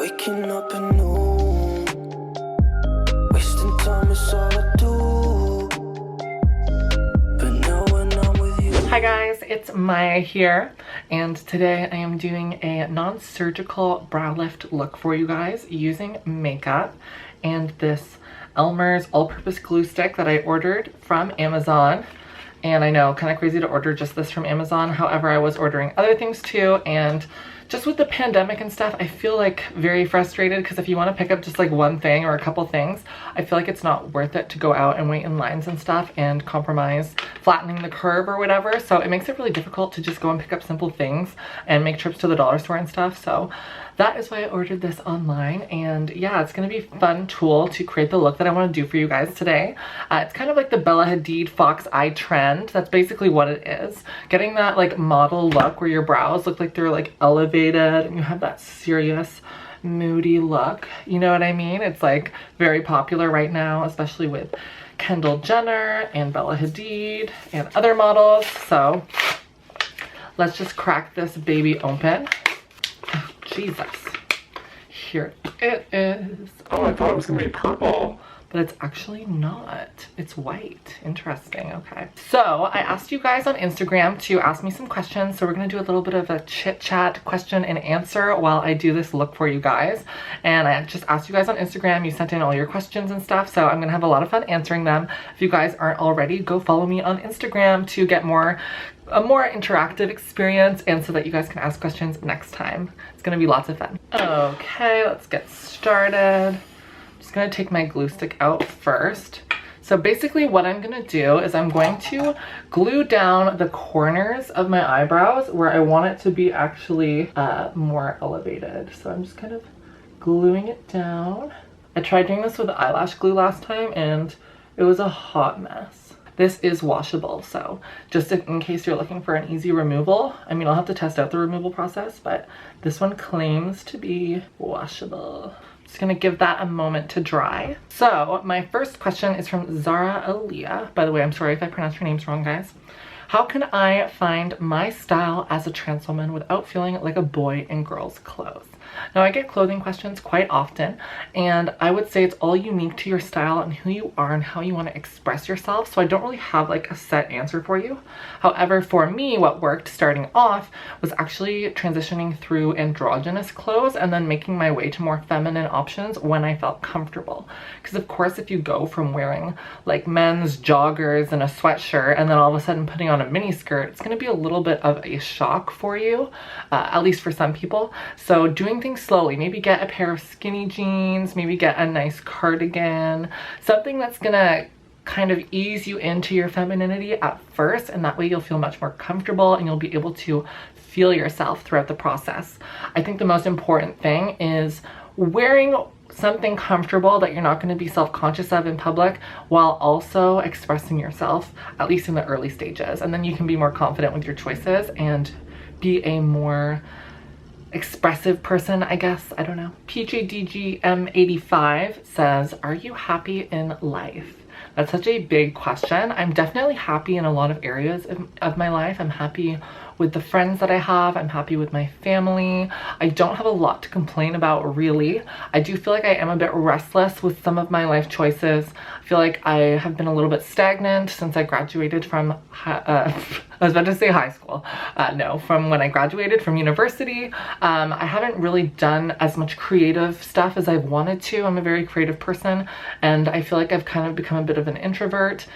Waking up anew, wasting time is all I do. But now when I'm with you. Hi guys, it's Maya here, and today I am doing a non-surgical brow lift look for you guys using makeup and this Elmer's all-purpose glue stick that I ordered from Amazon. And I know, kind of crazy to order just this from Amazon. However, I was ordering other things too, and just with the pandemic and stuff, I feel like very frustrated because if you want to pick up just like one thing or a couple things, I feel like it's not worth it to go out and wait in lines and stuff and compromise flattening the curve or whatever. So it makes it really difficult to just go and pick up simple things and make trips to the dollar store and stuff. So that is why I ordered this online, and yeah, it's gonna be a fun tool to create the look that I want to do for you guys today. It's kind of like the Bella Hadid fox eye trend. That's basically what it is. Getting that like model look where your brows look like they're like elevated and you have that serious moody look. You know what I mean? It's like very popular right now, especially with Kendall Jenner and Bella Hadid and other models. So let's just crack this baby open. Oh, Jesus. Here it is. Oh, I thought it was gonna be purple, but it's actually not. It's white. Interesting. Okay. So I asked you guys on Instagram to ask me some questions. So we're going to do a little bit of a chit chat question and answer while I do this look for you guys. And I just asked you guys on Instagram. You sent in all your questions and stuff. So I'm going to have a lot of fun answering them. If you guys aren't already, go follow me on Instagram to get a more interactive experience and so that you guys can ask questions next time. It's going to be lots of fun. Okay, let's get started. Gonna take my glue stick out first. So basically what I'm gonna do is I'm going to glue down the corners of my eyebrows where I want it to be actually more elevated. So I'm just kind of gluing it down. I tried doing this with eyelash glue last time and it was a hot mess. This is washable, so just in case you're looking for an easy removal, I mean, I'll have to test out the removal process, but this one claims to be washable. Just gonna give that a moment to dry. So my first question is from Zara Aaliyah. By the way, I'm sorry if I pronounced your names wrong, guys. How can I find my style as a trans woman without feeling like a boy in girls' clothes? Now, I get clothing questions quite often, and I would say it's all unique to your style and who you are and how you want to express yourself. So I don't really have like a set answer for you. However, for me, what worked starting off was actually transitioning through androgynous clothes and then making my way to more feminine options when I felt comfortable. Because of course, if you go from wearing like men's joggers and a sweatshirt and then all of a sudden putting on a mini skirt, it's going to be a little bit of a shock for you, at least for some people. So doing things slowly, maybe get a pair of skinny jeans, maybe get a nice cardigan, something that's gonna kind of ease you into your femininity at first, and that way you'll feel much more comfortable and you'll be able to feel yourself throughout the process. I think the most important thing is wearing something comfortable that you're not going to be self-conscious of in public while also expressing yourself, at least in the early stages, and then you can be more confident with your choices and be a more expressive person, I guess. I don't know. PJDGM85 says, are you happy in life? That's such a big question. I'm definitely happy in a lot of areas of my life. I'm happy with the friends that I have. I'm happy with my family. I don't have a lot to complain about, really. I do feel like I am a bit restless with some of my life choices. I feel like I have been a little bit stagnant since I graduated from, I was about to say high school. No, from when I graduated from university. I haven't really done as much creative stuff as I've wanted to. I'm a very creative person, and I feel like I've kind of become a bit of an introvert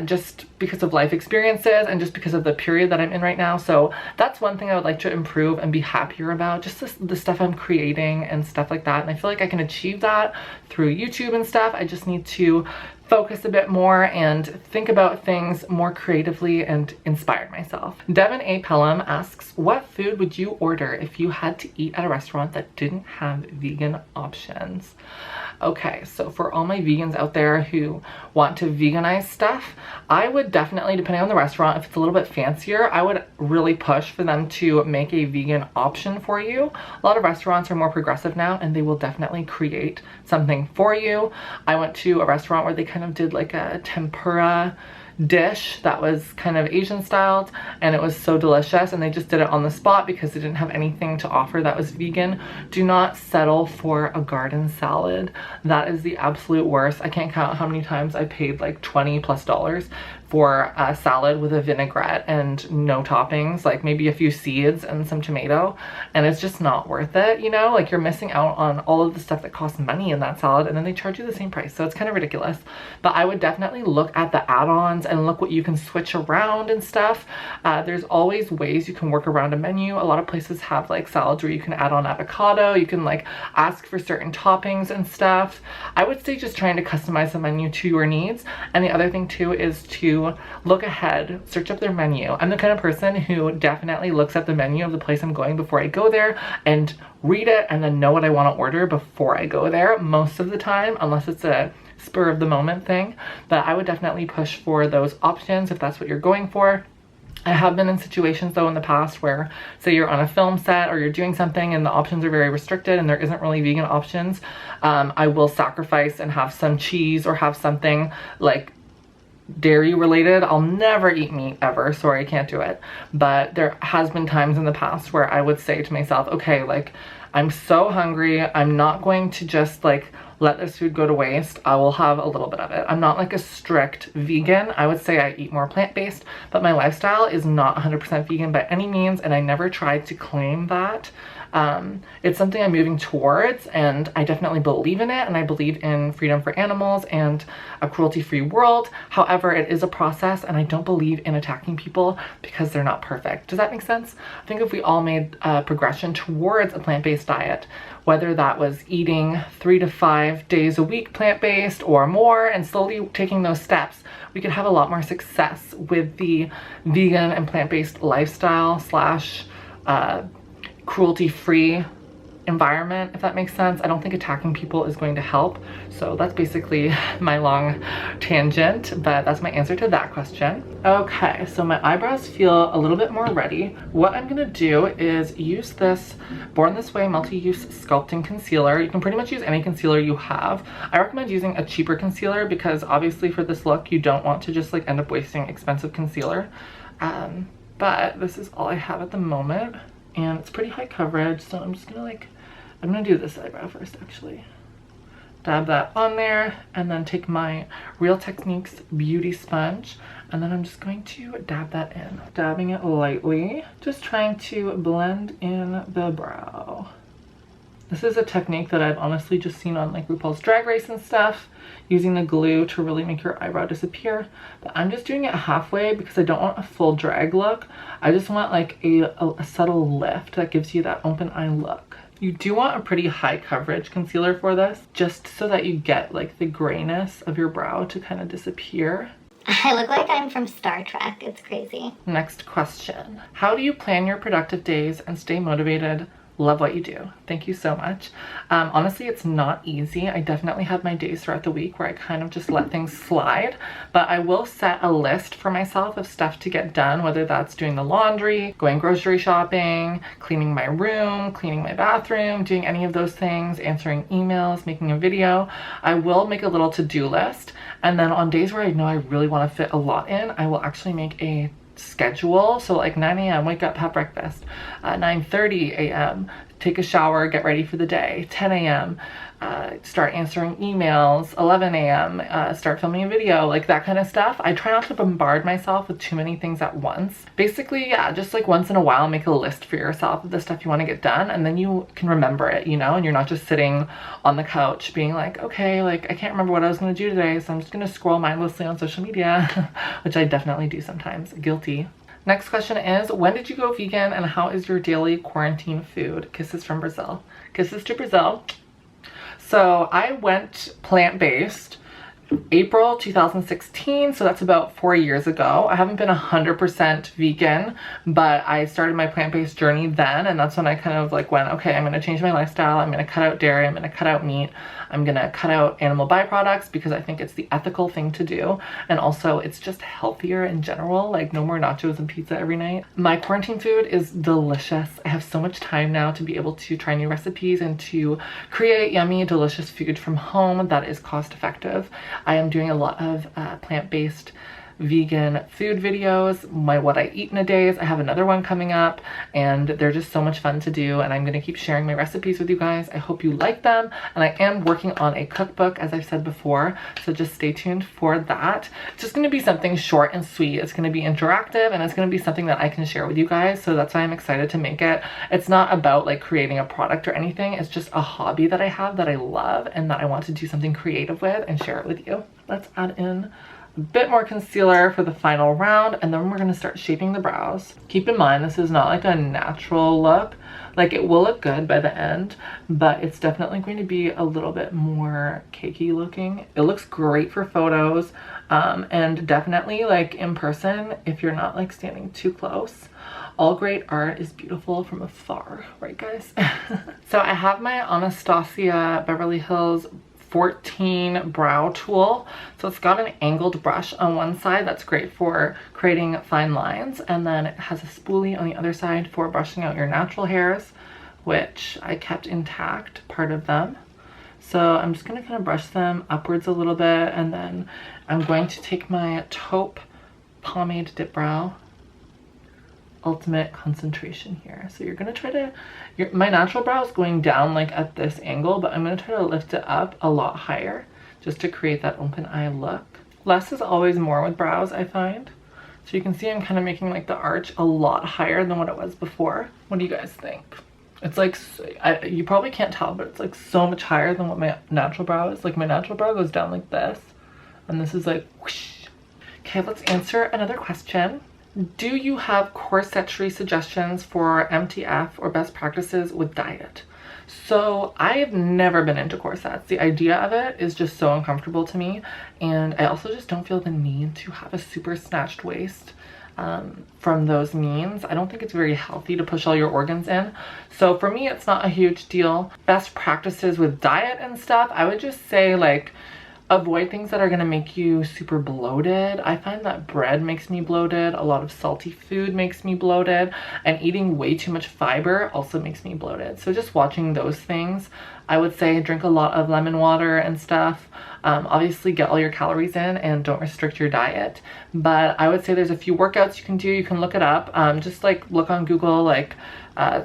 just because of life experiences and just because of the period that I'm in right now. So that's one thing I would like to improve and be happier about, just the stuff I'm creating and stuff like that. And I feel like I can achieve that through YouTube and stuff. I just need to focus a bit more and think about things more creatively and inspire myself. Devin A. Pelham asks, what food would you order if you had to eat at a restaurant that didn't have vegan options? Okay, so for all my vegans out there who want to veganize stuff, I would definitely, depending on the restaurant, if it's a little bit fancier, I would really push for them to make a vegan option for you. A lot of restaurants are more progressive now, and they will definitely create something for you. I went to a restaurant where they kind of did like a tempura dish that was kind of Asian styled, and it was so delicious, and they just did it on the spot because they didn't have anything to offer that was vegan. Do not settle for a garden salad. That is the absolute worst. I can't count how many times I paid like $20+ for a salad with a vinaigrette and no toppings, like maybe a few seeds and some tomato, and it's just not worth it, you know? Like, you're missing out on all of the stuff that costs money in that salad, and then they charge you the same price, so it's kind of ridiculous. But I would definitely look at the add-ons and look what you can switch around and stuff. There's always ways you can work around a menu. A lot of places have like salads where you can add on avocado, you can like ask for certain toppings and stuff. I would say just trying to customize the menu to your needs. And the other thing too is to look ahead, search up their menu. I'm the kind of person who definitely looks at the menu of the place I'm going before I go there and read it and then know what I want to order before I go there most of the time, unless it's a spur of the moment thing. But I would definitely push for those options if that's what you're going for. I have been in situations though in the past where, say you're on a film set or you're doing something and the options are very restricted and there isn't really vegan options. I will sacrifice and have some cheese or have something like dairy related. I'll never eat meat ever. Sorry, I can't do it. But there has been times in the past where I would say to myself, okay, like, I'm so hungry. I'm not going to just like let this food go to waste. I will have a little bit of it. I'm not like a strict vegan. I would say I eat more plant-based, but my lifestyle is not 100% vegan by any means, and I never tried to claim that. It's something I'm moving towards, and I definitely believe in it, and I believe in freedom for animals and a cruelty-free world. However, it is a process, and I don't believe in attacking people because they're not perfect. Does that make sense? I think if we all made a progression towards a plant-based diet, whether that was eating 3 to 5 days a week plant-based or more, and slowly taking those steps, we could have a lot more success with the vegan and plant-based lifestyle slash cruelty-free environment, if that makes sense. I don't think attacking people is going to help. So that's basically my long tangent, but that's my answer to that question. Okay, so my eyebrows feel a little bit more ready. What I'm gonna do is use this Born This Way multi-use sculpting concealer. You can pretty much use any concealer you have. I recommend using a cheaper concealer because obviously for this look, you don't want to just like end up wasting expensive concealer. But this is all I have at the moment, and it's pretty high coverage, so I'm just gonna like, I'm gonna do this eyebrow first actually. Dab that on there, and then take my Real Techniques beauty sponge, and then I'm just going to dab that in. Dabbing it lightly, just trying to blend in the brow. This is a technique that I've honestly just seen on like RuPaul's Drag Race and stuff, using the glue to really make your eyebrow disappear. But I'm just doing it halfway because I don't want a full drag look. I just want like a subtle lift that gives you that open eye look. You do want a pretty high coverage concealer for this, just so that you get like the grayness of your brow to kind of disappear. I look like I'm from Star Trek. It's crazy. Next question. How do you plan your productive days and stay motivated? Love what you do. Thank you so much. Honestly, it's not easy. I definitely have my days throughout the week where I kind of just let things slide, but I will set a list for myself of stuff to get done, whether that's doing the laundry, going grocery shopping, cleaning my room, cleaning my bathroom, doing any of those things, answering emails, making a video. I will make a little to-do list, and then on days where I know I really want to fit a lot in, I will actually make a schedule. So like 9 a.m. wake up, have breakfast, 9:30 a.m. take a shower, get ready for the day, 10 a.m. Start answering emails, 11 a.m. Start filming a video, like that kind of stuff. I try not to bombard myself with too many things at once. Basically, yeah, just like once in a while make a list for yourself of the stuff you want to get done, and then you can remember it, you know, and you're not just sitting on the couch being like, okay, like I can't remember what I was going to do today, so I'm just going to scroll mindlessly on social media, which I definitely do sometimes. Guilty. Next question is, when did you go vegan and how is your daily quarantine food? Kisses from Brazil. Kisses to Brazil. So I went plant-based April 2016, so that's about 4 years ago. I haven't been 100% vegan, but I started my plant-based journey then, and that's when I kind of like went, okay, I'm gonna change my lifestyle, I'm gonna cut out dairy, I'm gonna cut out meat, I'm gonna cut out animal byproducts because I think it's the ethical thing to do, and also it's just healthier in general, like no more nachos and pizza every night. My quarantine food is delicious. I have so much time now to be able to try new recipes and to create yummy, delicious food from home that is cost effective. I am doing a lot of plant-based vegan food videos, my what I eat in a days. I have another one coming up and they're just so much fun to do, and I'm going to keep sharing my recipes with you guys. I hope you like them, and I am working on a cookbook, as I've said before, so just stay tuned for that. It's just going to be something short and sweet. It's going to be interactive, and it's going to be something that I can share with you guys, so that's why I'm excited to make it. It's not about like creating a product or anything. It's just a hobby that I have that I love and that I want to do something creative with and share it with you. Let's add in a bit more concealer for the final round, and then we're going to start shaping the brows. Keep in mind, this is not like a natural look. Like, it will look good by the end, but it's definitely going to be a little bit more cakey looking. It looks great for photos, and definitely like in person if you're not like standing too close. All great art is beautiful from afar, right guys? So I have my Anastasia Beverly Hills 14 brow tool. So it's got an angled brush on one side that's great for creating fine lines, and then it has a spoolie on the other side for brushing out your natural hairs, which I kept intact, part of them. So I'm just going to kind of brush them upwards a little bit, and then I'm going to take my taupe pomade dip brow ultimate concentration here. So you're going to try to, my natural brow is going down like at this angle, but I'm going to try to lift it up a lot higher just to create that open eye look. Less is always more with brows, I find. So you can see I'm kind of making like the arch a lot higher than what it was before. What do you guys think? It's like, you probably can't tell, but it's like so much higher than what my natural brow is. Like my natural brow goes down like this, and this is like whoosh. Okay, let's answer another question. Do you have corsetry suggestions for MTF or best practices with diet? So I have never been into corsets. The idea of it is just so uncomfortable to me, and I also just don't feel the need to have a super snatched waist from those means. I don't think it's very healthy to push all your organs in. So for me, it's not a huge deal. Best practices with diet and stuff, I would just say like avoid things that are going to make you super bloated. I find that bread makes me bloated, a lot of salty food makes me bloated, and eating way too much fiber also makes me bloated. So just watching those things, I would say drink a lot of lemon water and stuff. Obviously get all your calories in and don't restrict your diet. But I would say there's a few workouts you can do. You can look it up. Just like look on Google, like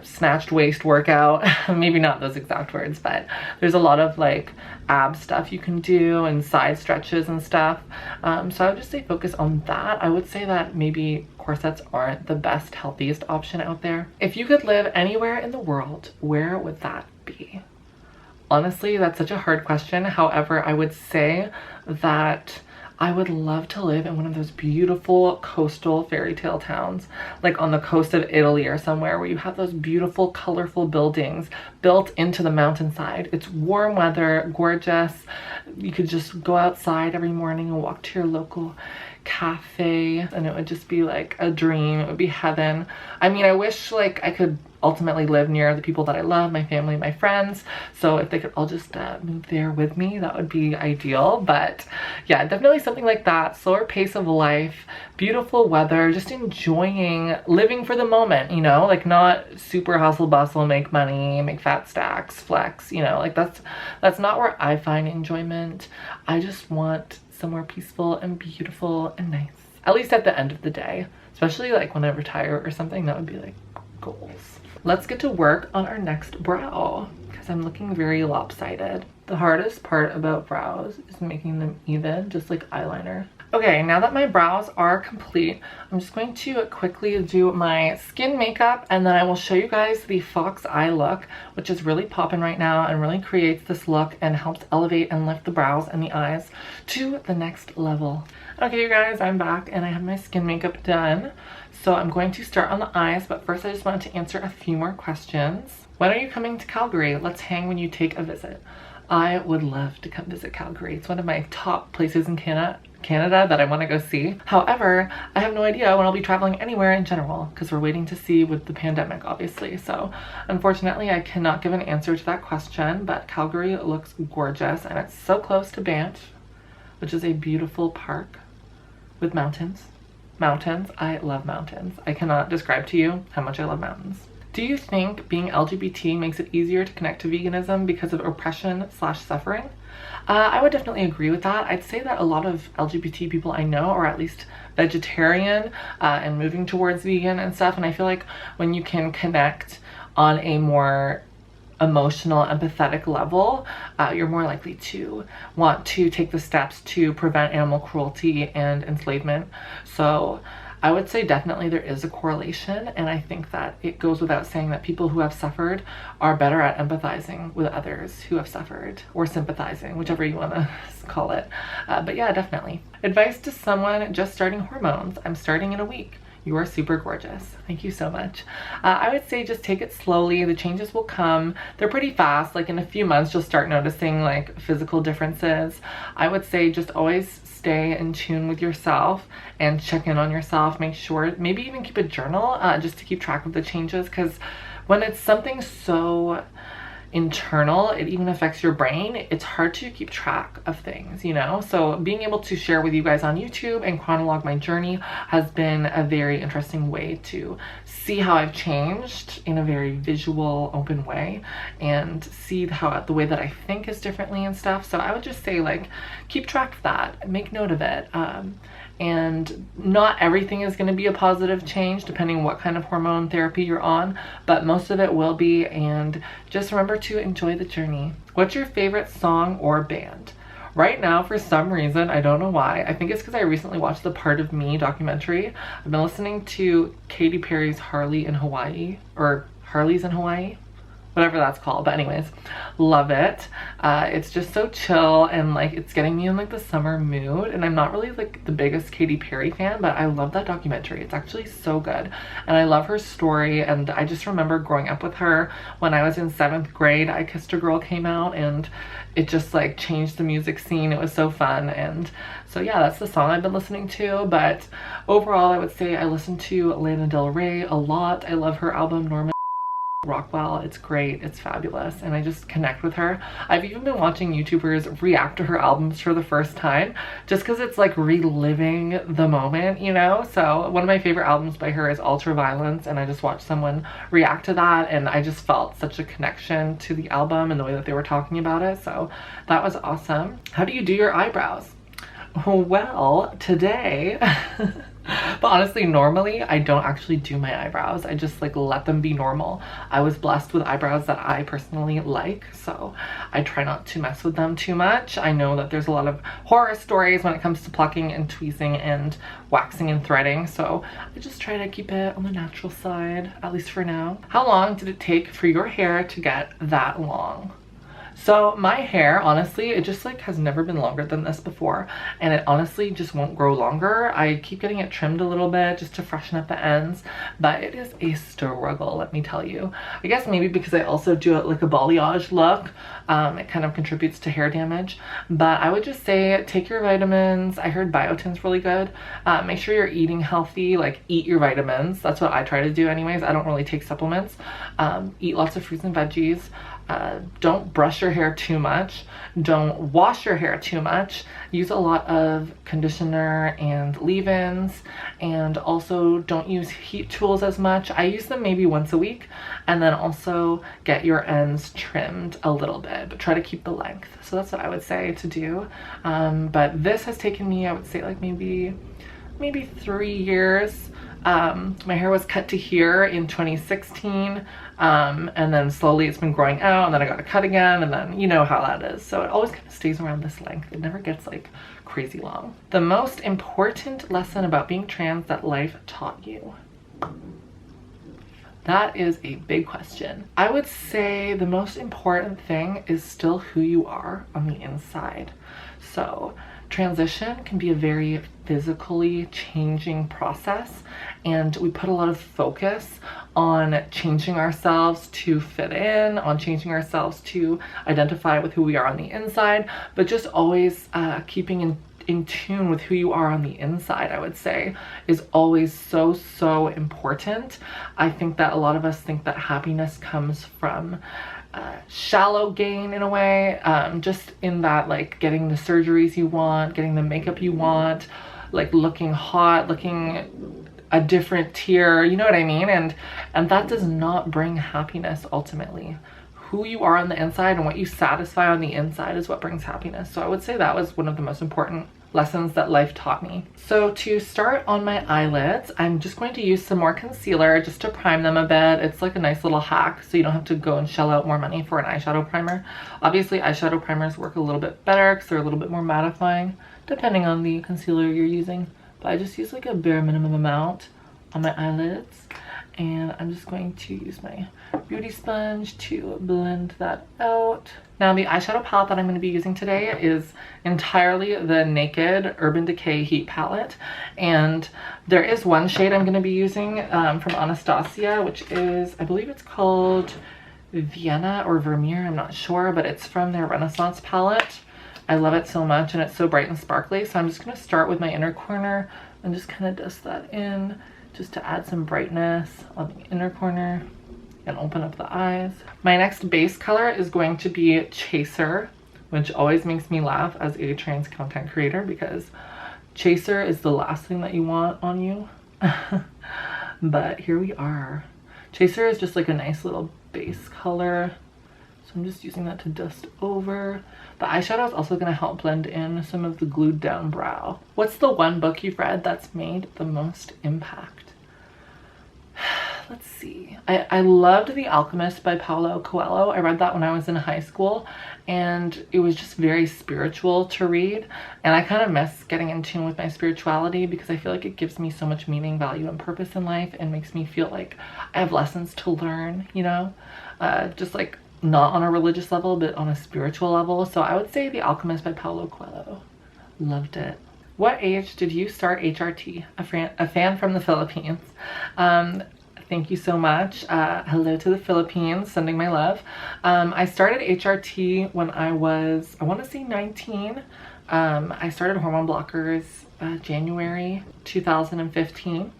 snatched waist workout. Maybe not those exact words, but there's a lot of like ab stuff you can do and side stretches and stuff. So I would just say focus on that. I would say that maybe corsets aren't the best, healthiest option out there. If you could live anywhere in the world, where would that be? Honestly, that's such a hard question. However, I would say that I would love to live in one of those beautiful coastal fairy tale towns, like on the coast of Italy or somewhere, where you have those beautiful, colorful buildings built into the mountainside. It's warm weather, gorgeous. You could just go outside every morning and walk to your local cafe, and it would just be like a dream. It would be heaven. I mean, I wish like I could ultimately live near the people that I love, my family, my friends. So if they could all just move there with me, that would be ideal. But yeah, definitely something like that. Slower pace of life, beautiful weather, just enjoying living for the moment, you know, like not super hustle bustle, make money, make fat stacks, flex, you know, like that's not where I find enjoyment. I just want somewhere peaceful and beautiful and nice, at least at the end of the day, especially like when I retire or something. That would be like goals. Let's get to work on our next brow because I'm looking very lopsided. The hardest part about brows is making them even, just like eyeliner. Okay, now that my brows are complete, I'm just going to quickly do my skin makeup, and then I will show you guys the fox eye look, which is really popping right now and really creates this look and helps elevate and lift the brows and the eyes to the next level. Okay, you guys, I'm back and I have my skin makeup done. So I'm going to start on the eyes, but first I just wanted to answer a few more questions. When are you coming to Calgary? Let's hang when you take a visit. I would love to come visit Calgary. It's one of my top places in Canada that I want to go see. However, I have no idea when I'll be traveling anywhere in general because we're waiting to see with the pandemic, obviously. So unfortunately, I cannot give an answer to that question, but Calgary looks gorgeous and it's so close to Banff, which is a beautiful park with mountains. Mountains, I love mountains. I cannot describe to you how much I love mountains. Do you think being LGBT makes it easier to connect to veganism because of oppression/suffering? I would definitely agree with that. I'd say that a lot of LGBT people I know are at least vegetarian and moving towards vegan and stuff. And I feel like when you can connect on a more emotional, empathetic level, you're more likely to want to take the steps to prevent animal cruelty and enslavement. So I would say definitely there is a correlation, and I think that it goes without saying that people who have suffered are better at empathizing with others who have suffered, or sympathizing, whichever you want to call it. But yeah, definitely. Advice to someone just starting hormones. I'm starting in a week. You are super gorgeous. Thank you so much. I would say just take it slowly. The changes will come. They're pretty fast. Like in a few months, you'll start noticing like physical differences. I would say just always stay in tune with yourself and check in on yourself. Make sure, maybe even keep a journal just to keep track of the changes, because when it's something so internal, it even affects your brain, it's hard to keep track of things, you know? So being able to share with you guys on YouTube and chronologue my journey has been a very interesting way to see how I've changed in a very visual, open way, and see how the way that I think is differently and stuff. So I would just say, like, keep track of that, make note of it. And not everything is going to be a positive change depending on what kind of hormone therapy you're on, but most of it will be. And just remember to enjoy the journey. What's your favorite song or band? Right now, for some reason, I don't know why, I think it's because I recently watched the Part of Me documentary. I've been listening to Katy Perry's Harley in Hawaii, or Harley's in Hawaii, whatever that's called. But anyways, love it. It's just so chill, and like it's getting me in like the summer mood. And I'm not really like the biggest Katy Perry fan, but I love that documentary. It's actually so good, and I love her story. And I just remember growing up with her when I was in 7th grade. I Kissed a Girl came out, and it just like changed the music scene. It was so fun. And so yeah, that's the song I've been listening to. But overall, I would say I listen to Lana Del Rey a lot. I love her album Norman Rockwell. It's great, it's fabulous, and I just connect with her. I've even been watching YouTubers react to her albums for the first time just because it's like reliving the moment, you know? So one of my favorite albums by her is Ultraviolence, and I just watched someone react to that, and I just felt such a connection to the album and the way that they were talking about it. So that was awesome. How do you do your eyebrows? Well, today but honestly, normally I don't actually do my eyebrows. I just like let them be normal. I was blessed with eyebrows that I personally like, so I try not to mess with them too much. I know that there's a lot of horror stories when it comes to plucking and tweezing and waxing and threading, so I just try to keep it on the natural side, at least for now. How long did it take for your hair to get that long? So my hair, honestly, it just like has never been longer than this before, and it honestly just won't grow longer. I keep getting it trimmed a little bit just to freshen up the ends, but it is a struggle, let me tell you. I guess maybe because I also do it like a balayage look, it kind of contributes to hair damage. But I would just say take your vitamins. I heard biotin's really good. Make sure you're eating healthy, like eat your vitamins. That's what I try to do anyways. I don't really take supplements. Eat lots of fruits and veggies. Don't brush your hair too much. Don't wash your hair too much. Use a lot of conditioner and leave-ins, and also don't use heat tools as much. I use them maybe once a week, and then also get your ends trimmed a little bit, but try to keep the length. So that's what I would say to do. But this has taken me, I would say, like maybe 3 years. My hair was cut to here in 2016, and then slowly it's been growing out, and then I got a cut again, and then you know how that is. So it always kind of stays around this length. It never gets like crazy long. The most important lesson about being trans that life taught you? That is a big question. I would say the most important thing is still who you are on the inside. So transition can be a very physically changing process, and we put a lot of focus on changing ourselves to fit in, on changing ourselves to identify with who we are on the inside, but just always keeping in tune with who you are on the inside, I would say, is always so important. I think that a lot of us think that happiness comes from shallow gain in a way, just in that like getting the surgeries you want, getting the makeup you want, like looking hot, looking a different tier, you know what I mean? And that does not bring happiness ultimately. Who you are on the inside and what you satisfy on the inside is what brings happiness. So I would say that was one of the most important lessons that life taught me. So to start on my eyelids, I'm just going to use some more concealer just to prime them a bit. It's like a nice little hack, so you don't have to go and shell out more money for an eyeshadow primer. Obviously, eyeshadow primers work a little bit better because they're a little bit more mattifying, depending on the concealer you're using. But I just use like a bare minimum amount on my eyelids. And I'm just going to use my beauty sponge to blend that out. Now the eyeshadow palette that I'm going to be using today is entirely the Naked Urban Decay Heat Palette. And there is one shade I'm going to be using from Anastasia, which is, I believe it's called Vienna or Vermeer, I'm not sure, but it's from their Renaissance palette. I love it so much and it's so bright and sparkly. So I'm just going to start with my inner corner and just kind of dust that in, just to add some brightness on the inner corner and open up the eyes. My next base color is going to be Chaser, which always makes me laugh as a trans content creator because Chaser is the last thing that you want on you. But here we are. Chaser is just like a nice little base color. So I'm just using that to dust over. The eyeshadow is also going to help blend in some of the glued down brow. What's the one book you've read that's made the most impact? Let's see. I loved The Alchemist by Paulo Coelho. I read that when I was in high school and it was just very spiritual to read. And I kind of miss getting in tune with my spirituality because I feel like it gives me so much meaning, value, and purpose in life and makes me feel like I have lessons to learn, you know? Just like not on a religious level, but on a spiritual level. So I would say The Alchemist by Paulo Coelho. Loved it. What age did you start HRT? A fan from the Philippines. Thank you so much. Hello to the Philippines, sending my love. I started HRT when I was, I want to say 19. I started hormone blockers January 2015.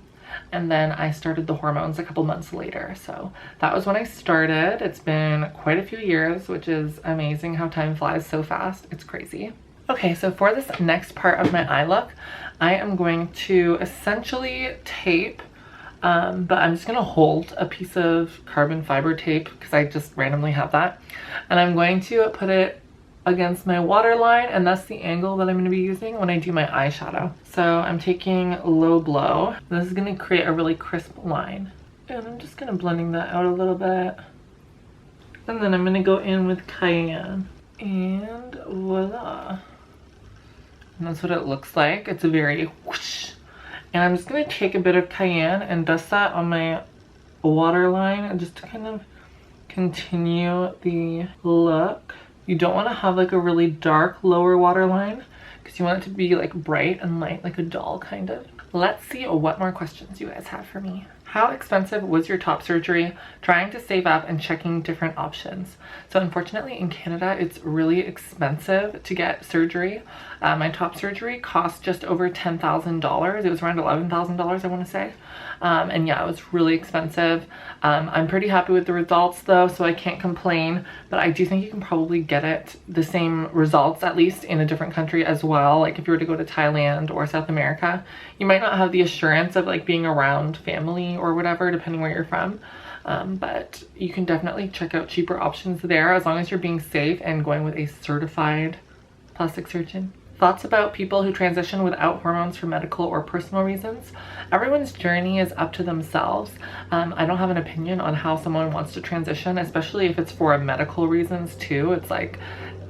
And then I started the hormones a couple months later. So that was when I started. It's been quite a few years, which is amazing how time flies so fast. It's crazy. Okay, so for this next part of my eye look, I am going to essentially tape, but I'm just gonna hold a piece of carbon fiber tape because I just randomly have that. And I'm going to put it against my waterline, and that's the angle that I'm going to be using when I do my eyeshadow. So I'm taking low blow. This is going to create a really crisp line. And I'm just kind of blending that out a little bit. And then I'm going to go in with Cayenne. And voila. And that's what it looks like. It's a very whoosh. And I'm just going to take a bit of Cayenne and dust that on my waterline and just to kind of continue the look. You don't want to have like a really dark lower waterline because you want it to be like bright and light, like a doll kind of. Let's see what more questions you guys have for me. How expensive was your top surgery? Trying to save up and checking different options. So unfortunately in Canada, it's really expensive to get surgery. My top surgery cost just over $10,000. It was around $11,000, I want to say. And yeah, it was really expensive. I'm pretty happy with the results though, so I can't complain, but I do think you can probably get it the same results, at least in a different country as well. Like if you were to go to Thailand or South America, you might not have the assurance of like being around family or whatever, depending where you're from. But you can definitely check out cheaper options there as long as you're being safe and going with a certified plastic surgeon. Thoughts about people who transition without hormones for medical or personal reasons? Everyone's journey is up to themselves. I don't have an opinion on how someone wants to transition, especially if it's for medical reasons too. It's like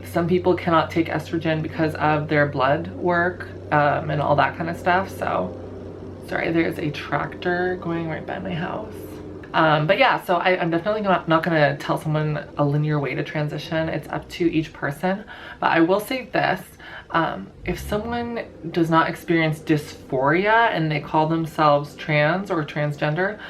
some people cannot take estrogen because of their blood work and all that kind of stuff. So, sorry, there's a tractor going right by my house. But yeah, so I'm definitely not gonna tell someone a linear way to transition. It's up to each person. But I will say this, if someone does not experience dysphoria and they call themselves trans or transgender,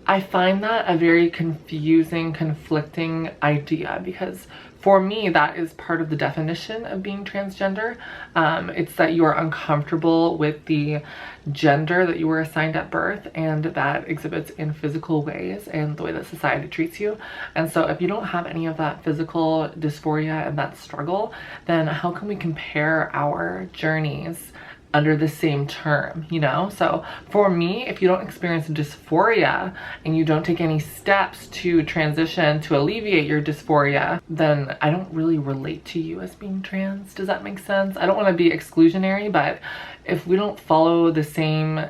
I find that a very confusing, conflicting idea because for me, that is part of the definition of being transgender. It's that you are uncomfortable with the gender that you were assigned at birth and that exhibits in physical ways and the way that society treats you. And so if you don't have any of that physical dysphoria and that struggle, then how can we compare our journeys under the same term, you know? So for me, if you don't experience dysphoria and you don't take any steps to transition to alleviate your dysphoria, then I don't really relate to you as being trans. Does that make sense? I don't want to be exclusionary, but if we don't follow the same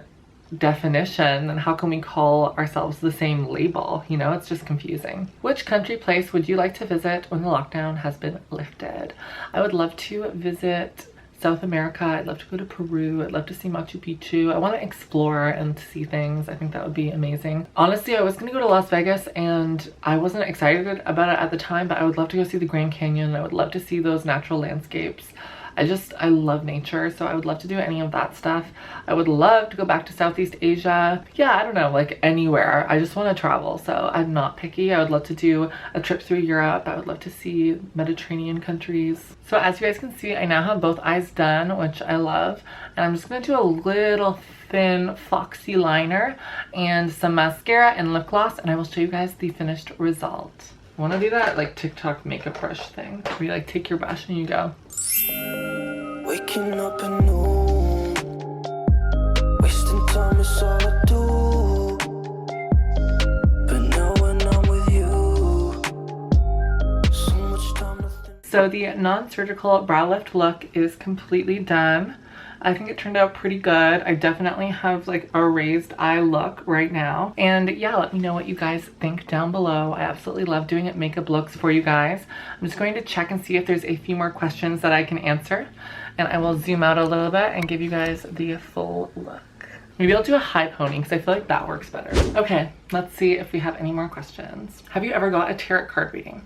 definition, then how can we call ourselves the same label? You know, it's just confusing. Which country place would you like to visit when the lockdown has been lifted? I would love to visit South America. I'd love to go to Peru. I'd love to see Machu Picchu. I want to explore and see things. I think that would be amazing. Honestly, I was going to go to Las Vegas and I wasn't excited about it at the time, but I would love to go see the Grand Canyon. I would love to see those natural landscapes. I love nature, so I would love to do any of that stuff. I would love to go back to Southeast Asia. Yeah, I don't know, like anywhere. I just want to travel, so I'm not picky. I would love to do a trip through Europe. I would love to see Mediterranean countries. So as you guys can see, I now have both eyes done, which I love. And I'm just going to do a little thin foxy liner and some mascara and lip gloss, and I will show you guys the finished result. I want to do that like TikTok makeup brush thing, where you like take your brush and you go. Waking up at noon, wasting time is all I do. But now when I'm with you, so much time to think. So the non-surgical brow lift look is completely done. I think it turned out pretty good. I definitely have like a raised eye look right now. And yeah, let me know what you guys think down below. I absolutely love doing makeup looks for you guys. I'm just going to check and see if there's a few more questions that I can answer. And I will zoom out a little bit and give you guys the full look. Maybe I'll do a high pony because I feel like that works better. Okay, let's see if we have any more questions. Have you ever got a tarot card reading?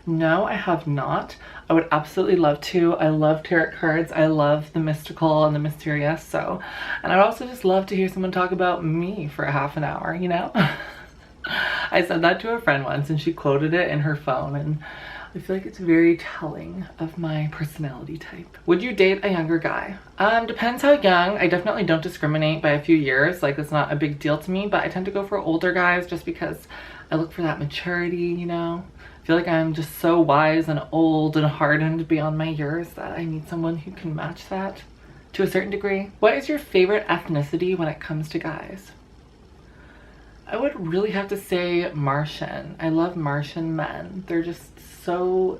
No, I have not. I would absolutely love to. I love tarot cards. I love the mystical and the mysterious. So, and I'd also just love to hear someone talk about me for a half an hour, you know? I said that to a friend once and she quoted it in her phone, and I feel like it's very telling of my personality type. Would you date a younger guy? Depends how young. I definitely don't discriminate by a few years. Like, it's not a big deal to me, but I tend to go for older guys just because I look for that maturity, you know? I feel like I'm just so wise and old and hardened beyond my years that I need someone who can match that to a certain degree. What is your favorite ethnicity when it comes to guys? I would really have to say Martian. I love Martian men. They're just so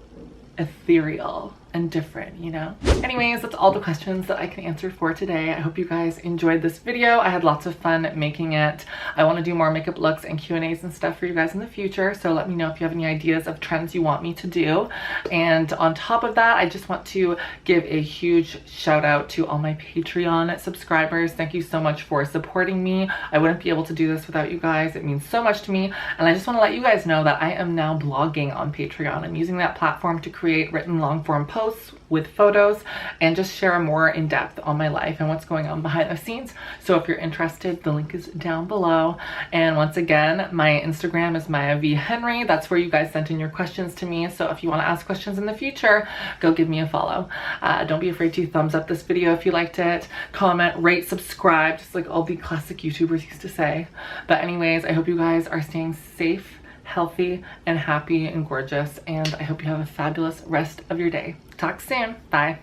ethereal and different, you know? Anyways, that's all the questions that I can answer for today. I hope you guys enjoyed this video. I had lots of fun making it. I want to do more makeup looks and Q&As and stuff for you guys in the future, so let me know if you have any ideas of trends you want me to do. And on top of that, I just want to give a huge shout out to all my Patreon subscribers. Thank you so much for supporting me. I wouldn't be able to do this without you guys. It means so much to me, and I just want to let you guys know that I am now blogging on Patreon. I'm using that platform to create written long form posts with photos and just share more in depth on my life and what's going on behind the scenes. So if you're interested, the link is down below. And once again, my Instagram is Maya V Henry. That's where you guys sent in your questions to me. So if you want to ask questions in the future, go give me a follow. Don't be afraid to thumbs up this video if you liked it, comment, rate, subscribe, just like all the classic YouTubers used to say. But anyways, I hope you guys are staying safe, healthy, and happy and gorgeous, and I hope you have a fabulous rest of your day. Talk soon. Bye.